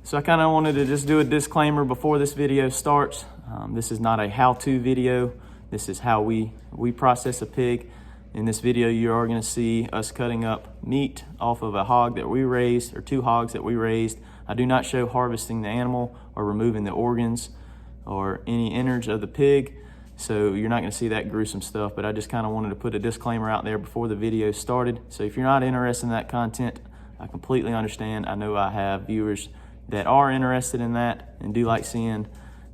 So I kind of wanted to just do a disclaimer before this video starts. This is not a how-to video. This is how we process a pig. In this video, you are going to see us cutting up meat off of a hog that we raised, or 2 hogs that we raised. I do not show harvesting the animal or removing the organs or any innards of the pig. So you're not going to see that gruesome stuff, but I just kind of wanted to put a disclaimer out there before the video started. So if you're not interested in that content, I completely understand. I know I have viewers that are interested in that and do like seeing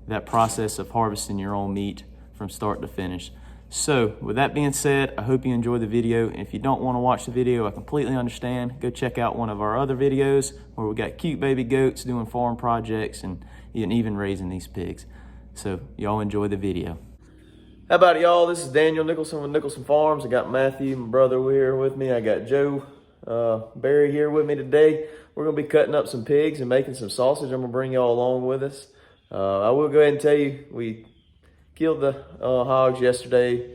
that process of harvesting your own meat from start to finish. So with that being said, I hope you enjoy the video. If you don't want to watch the video, I completely understand. Go check out one of our other videos where we got cute baby goats doing farm projects and even raising these pigs. So y'all enjoy the video. How about it, y'all? This is Daniel Nicholson with Nicholson Farms. I got Matthew, my brother, here with me. I got Joe Barry here with me today. We're going to be cutting up some pigs and making some sausage. I'm going to bring y'all along with us. I will go ahead and tell you, we killed the hogs yesterday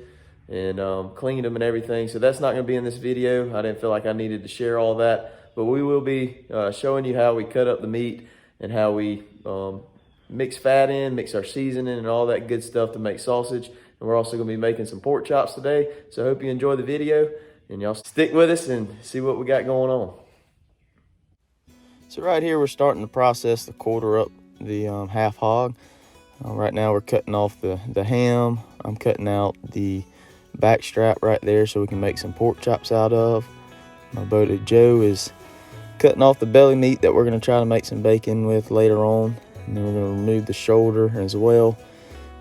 and cleaned them and everything. So that's not going to be in this video. I didn't feel like I needed to share all that. But we will be showing you how we cut up the meat and how we mix fat in, mix our seasoning and all that good stuff to make sausage. And we're also going to be making some pork chops today. So I hope you enjoy the video and y'all stick with us and see what we got going on. So right here, we're starting to process the quarter up the half hog. Right now we're cutting off the ham. I'm cutting out the back strap right there so we can make some pork chops out of. My buddy Joe is cutting off the belly meat that we're going to try to make some bacon with later on. And then we're going to remove the shoulder as well.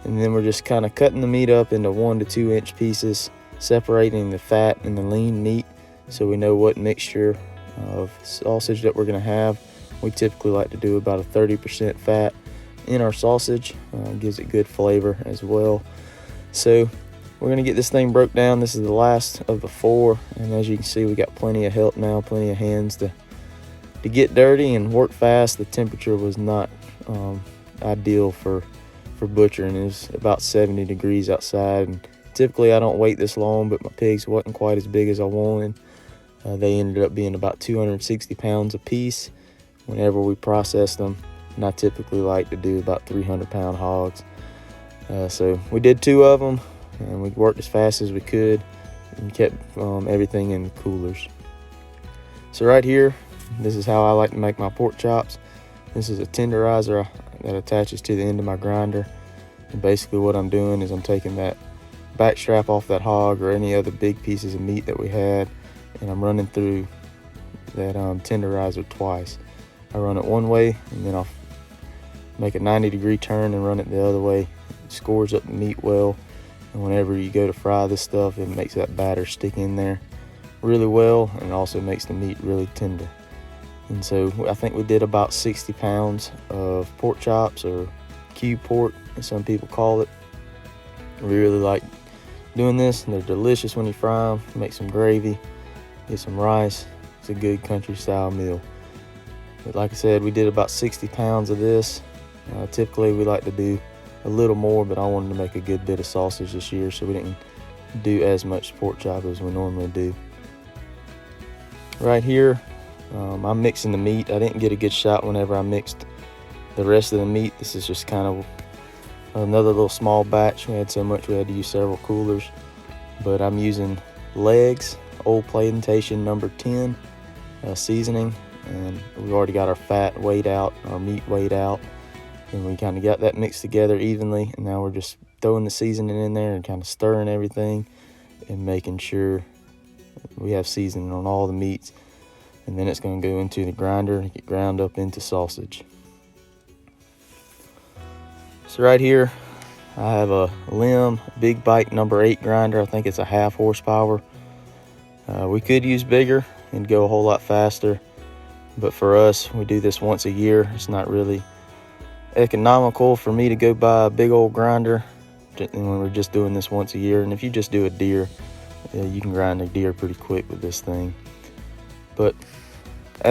And then we're just kind of cutting the meat up into 1 to 2 inch pieces, separating the fat and the lean meat so we know what mixture of sausage that we're going to have. We typically like to do about a 30% fat in our sausage. Gives it good flavor as well. So we're going to get this thing broke down. This is the last of the 4, and as you can see, we got plenty of help now, plenty of hands to get dirty and work fast. The temperature was not ideal for butchering. It was about 70 degrees outside, and typically I don't wait this long, but my pigs wasn't quite as big as I wanted. They ended up being about 260 pounds a piece whenever we processed them, and I typically like to do about 300-pound hogs. So we did 2 of them, and we worked as fast as we could and kept everything in the coolers. So right here, this is how I like to make my pork chops. This is a tenderizer that attaches to the end of my grinder. And basically what I'm doing is I'm taking that back strap off that hog or any other big pieces of meat that we had, and I'm running through that tenderizer twice. I run it one way, and then I'll make a 90-degree turn and run it the other way. It scores up the meat well, and whenever you go to fry this stuff, it makes that batter stick in there really well, and it also makes the meat really tender. And so I think we did about 60 pounds of pork chops, or cube pork, as some people call it. We really like doing this, and they're delicious when you fry them. Make some gravy, get some rice. It's a good country style meal. But like I said, we did about 60 pounds of this. Typically we like to do a little more, but I wanted to make a good bit of sausage this year, so we didn't do as much pork chop as we normally do. Right here, I'm mixing the meat. I didn't get a good shot whenever I mixed the rest of the meat. This is just kind of another little small batch. We had so much we had to use several coolers. But I'm using legs, Old Plantation number 10 seasoning, and we've already got our fat weighed out, our meat weighed out, and we kind of got that mixed together evenly. And now we're just throwing the seasoning in there and kind of stirring everything and making sure we have seasoning on all the meats. And then it's going to go into the grinder and get ground up into sausage. So right here, I have a Limb Big Bite number 8 grinder. I think it's a 1/2 horsepower. We could use bigger and go a whole lot faster, but for us, we do this once a year. It's not really economical for me to go buy a big old grinder when we're just doing this once a year. And if you just do a deer, you can grind a deer pretty quick with this thing. But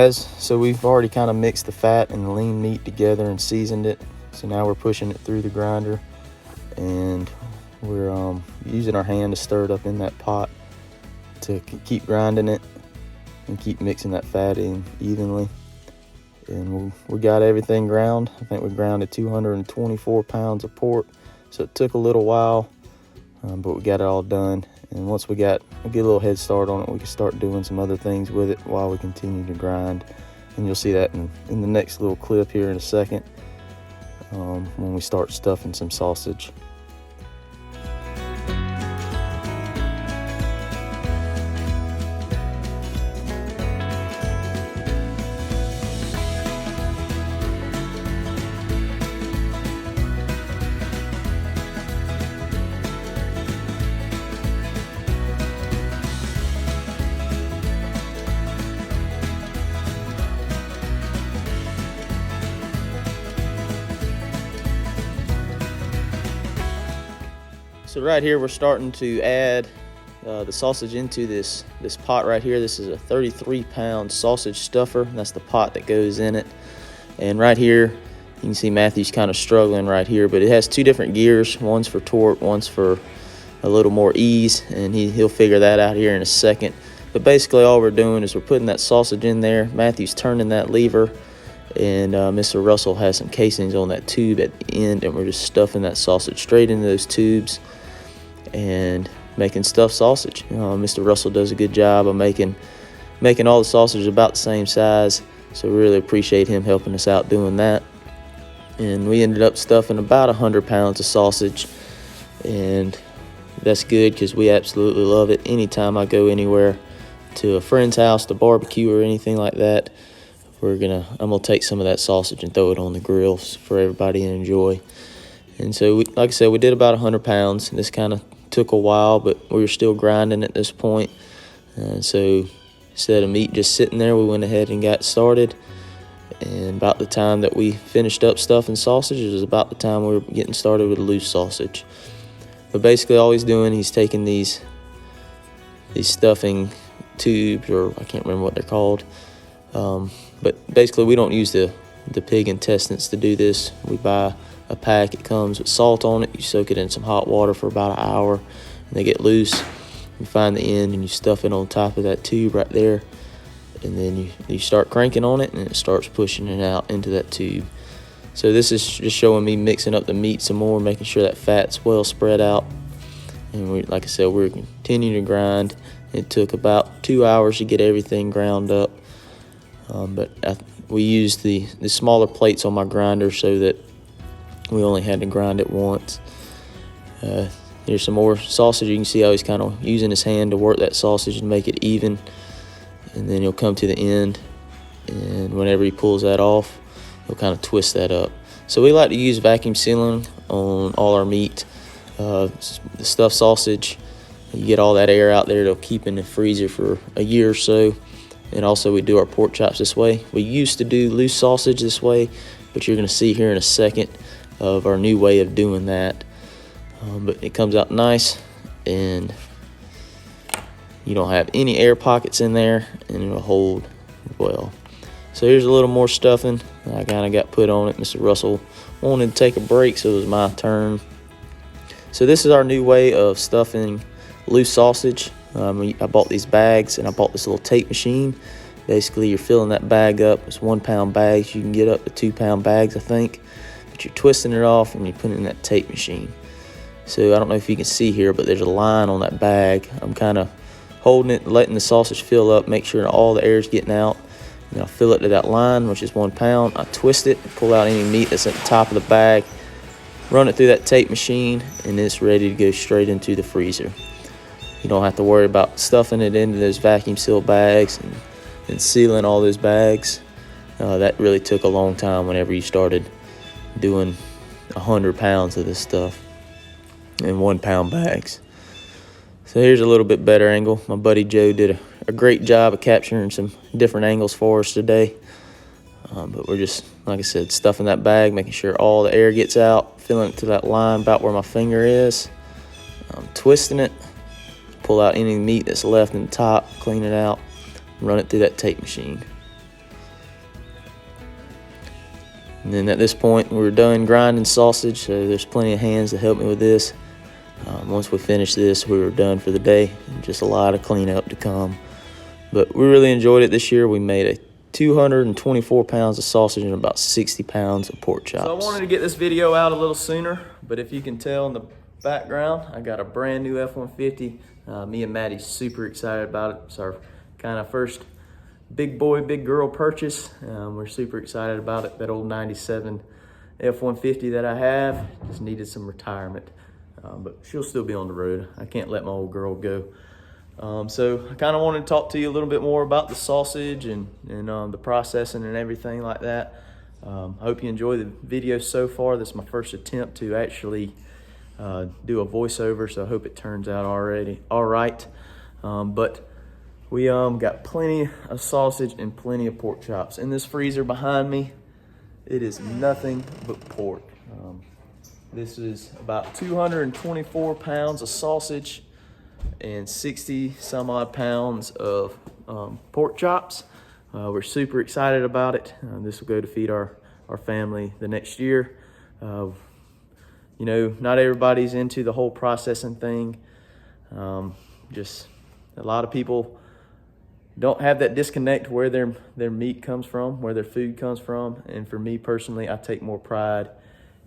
so we've already kind of mixed the fat and the lean meat together and seasoned it. So now we're pushing it through the grinder, and we're using our hand to stir it up in that pot to keep grinding it and keep mixing that fat in evenly. and we got everything ground. I think we grounded 224 pounds of pork, so it took a little while, but we got it all done. And once we get a little head start on it, we can start doing some other things with it while we continue to grind. And you'll see that in the next little clip here in a second, when we start stuffing some sausage. So right here, we're starting to add the sausage into this pot right here. This is a 33-pound sausage stuffer. That's the pot that goes in it. And right here, you can see Matthew's kind of struggling right here, but it has two different gears. One's for torque, one's for a little more ease, and he'll figure that out here in a second. But basically, all we're doing is we're putting that sausage in there. Matthew's turning that lever, and Mr. Russell has some casings on that tube at the end, and we're just stuffing that sausage straight into those tubes and making stuffed sausage. Mr. Russell does a good job of making all the sausage about the same size, so we really appreciate him helping us out doing that. And we ended up stuffing about 100 pounds of sausage, and that's good because we absolutely love it. Anytime I go anywhere, to a friend's house, to barbecue or anything like that, I'm gonna take some of that sausage and throw it on the grills for everybody to enjoy. And so, like I said, we did about 100 pounds. And this kind of took a while, but we were still grinding at this point. So instead of meat just sitting there, we went ahead and got started. And about the time that we finished up stuffing sausage, it was about the time we were getting started with loose sausage. But basically, all he's doing, he's taking these stuffing tubes, or I can't remember what they're called. But basically, we don't use the pig intestines to do this. We buy a pack. It comes with salt on it. You soak it in some hot water for about an hour, and they get loose. You find the end, and you stuff it on top of that tube right there, and then you start cranking on it, and it starts pushing it out into that tube. So this is just showing me mixing up the meat some more, making sure that fat's well spread out. And like I said, we're continuing to grind. It took about 2 hours to get everything ground up, but we used the smaller plates on my grinder so that we only had to grind it once. Here's some more sausage. You can see how he's kind of using his hand to work that sausage and make it even. And then he'll come to the end, and whenever he pulls that off, he'll kind of twist that up. So we like to use vacuum sealing on all our meat. The stuffed sausage, you get all that air out there. It'll keep in the freezer for a year or so. And also, we do our pork chops this way. We used to do loose sausage this way, but you're going to see here in a second of our new way of doing that. But it comes out nice, and you don't have any air pockets in there, and it'll hold well. So here's a little more stuffing I kind of got put on it. Mr. Russell wanted to take a break, so it was my turn. So this is our new way of stuffing loose sausage. I bought these bags, and I bought this little tape machine. Basically, you're filling that bag up. It's 1 pound bags. You can get up to 2 pound bags, I think. But you're twisting it off, and you put it in that tape machine. So I don't know if you can see here, but there's a line on that bag. I'm kind of holding it, letting the sausage fill up, make sure all the air is getting out. And I'll fill it to that line, which is 1 pound. I twist it, pull out any meat that's at the top of the bag, run it through that tape machine, and it's ready to go straight into the freezer. You don't have to worry about stuffing it into those vacuum seal bags and sealing all those bags. That really took a long time whenever you started doing 100 pounds of this stuff in 1 pound bags. So here's a little bit better angle. My buddy Joe did a great job of capturing some different angles for us today. But we're just, like I said, stuffing that bag, making sure all the air gets out, filling it to that line about where my finger is, twisting it, pull out any meat that's left in the top, clean it out, run it through that tape machine. And then at this point, we're done grinding sausage, so there's plenty of hands to help me with this. Once we finish this, we were done for the day. Just a lot of cleanup to come. But we really enjoyed it this year. We made a 224 pounds of sausage and about 60 pounds of pork chops. So I wanted to get this video out a little sooner, but if you can tell in the background, I got a brand new F-150. Me and Maddie's super excited about it. It's our kind of first big boy, big girl purchase. We're super excited about it. That old 97 F-150 that I have just needed some retirement, but she'll still be on the road. I can't let my old girl go. So I kind of wanted to talk to you a little bit more about the sausage and the processing and everything like that. I hope you enjoy the video so far. This is my first attempt to actually do a voiceover, so I hope it turns out all right. But we got plenty of sausage and plenty of pork chops. In this freezer behind me, it is nothing but pork. This is about 224 pounds of sausage and 60 some odd pounds of pork chops. We're super excited about it. This will go to feed our family the next year. You know, not everybody's into the whole processing thing. Just a lot of people don't have that disconnect where their meat comes from, where their food comes from. And for me personally, I take more pride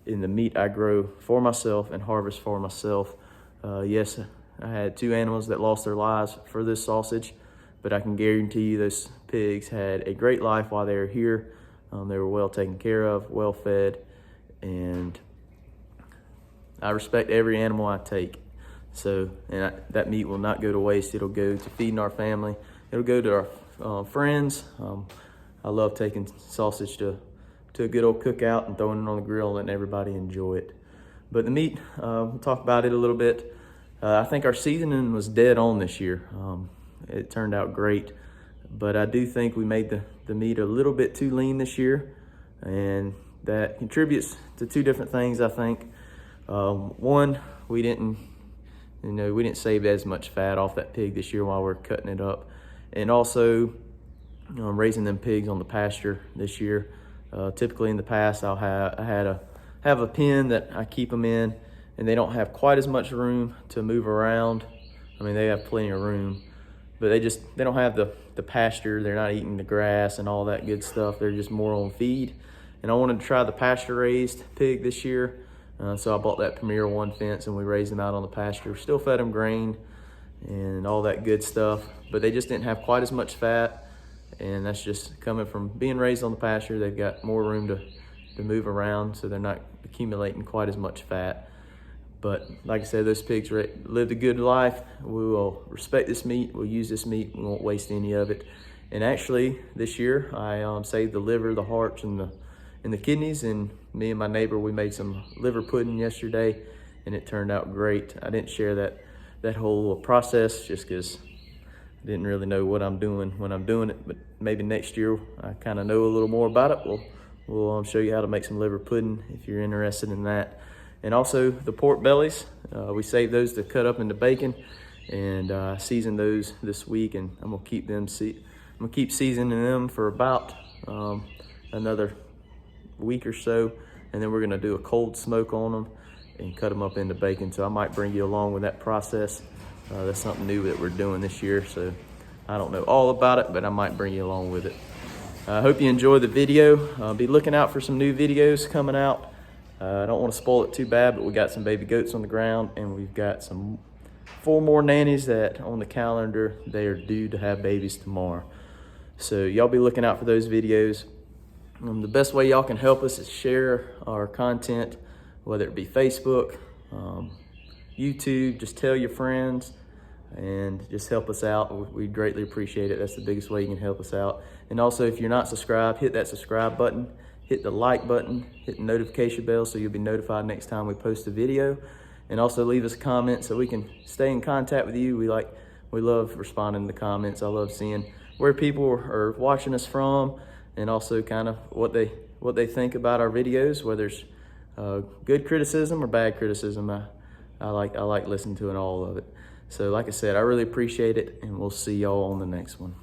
in the meat I grow for myself and harvest for myself. Yes, I had 2 animals that lost their lives for this sausage, but I can guarantee you those pigs had a great life while they were here. They were well taken care of, well fed, and I respect every animal I take. So, that meat will not go to waste. It'll go to feeding our family. It'll go to our friends. I love taking sausage to a good old cookout and throwing it on the grill and letting everybody enjoy it. But the meat, we'll talk about it a little bit. I think our seasoning was dead on this year. It turned out great, but I do think we made the meat a little bit too lean this year, and that contributes to 2 different things, I think. One, we didn't save as much fat off that pig this year while we're cutting it up, and also raising them pigs on the pasture this year. Typically in the past, I have a pen that I keep them in, and they don't have quite as much room to move around. I mean, they have plenty of room, but they don't have the pasture. They're not eating the grass and all that good stuff. They're just more on feed. And I wanted to try the pasture raised pig this year. So I bought that Premier 1 fence and we raised them out on the pasture. Still fed them grain and all that good stuff, but they just didn't have quite as much fat. And that's just coming from being raised on the pasture. They've got more room to move around, so they're not accumulating quite as much fat. But like I said, those pigs lived a good life. We will respect this meat. We'll use this meat. We won't waste any of it. And actually, this year, I saved the liver, the hearts, and the kidneys. And me and my neighbor, we made some liver pudding yesterday, and it turned out great. I didn't share that whole process just because I didn't really know what I'm doing when I'm doing it. But maybe next year, I kind of know a little more about it. We'll show you how to make some liver pudding if you're interested in that. And also the pork bellies, we saved those to cut up into bacon, and seasoned those this week, and I'm gonna keep seasoning them for about another week or so, and then we're gonna do a cold smoke on them and cut them up into bacon. So I might bring you along with that process. That's something new that we're doing this year, so I don't know all about it, but I might bring you along with it. I hope you enjoy the video. Be looking out for some new videos coming out. I don't want to spoil it too bad, but we got some baby goats on the ground, and we've got 4 more nannies that on the calendar. They are due to have babies tomorrow. So y'all be looking out for those videos. The best way y'all can help us is share our content, whether it be Facebook, YouTube. Just tell your friends and just help us out. We greatly appreciate it. That's the biggest way you can help us out. And also, if you're not subscribed, hit that subscribe button. Hit the like button, hit the notification bell so you'll be notified next time we post a video. And also leave us a comment so we can stay in contact with you. We love responding to comments. I love seeing where people are watching us from, and also kind of what they think about our videos, whether it's good criticism or bad criticism. I like listening to all of it. So like I said, I really appreciate it, and we'll see y'all on the next one.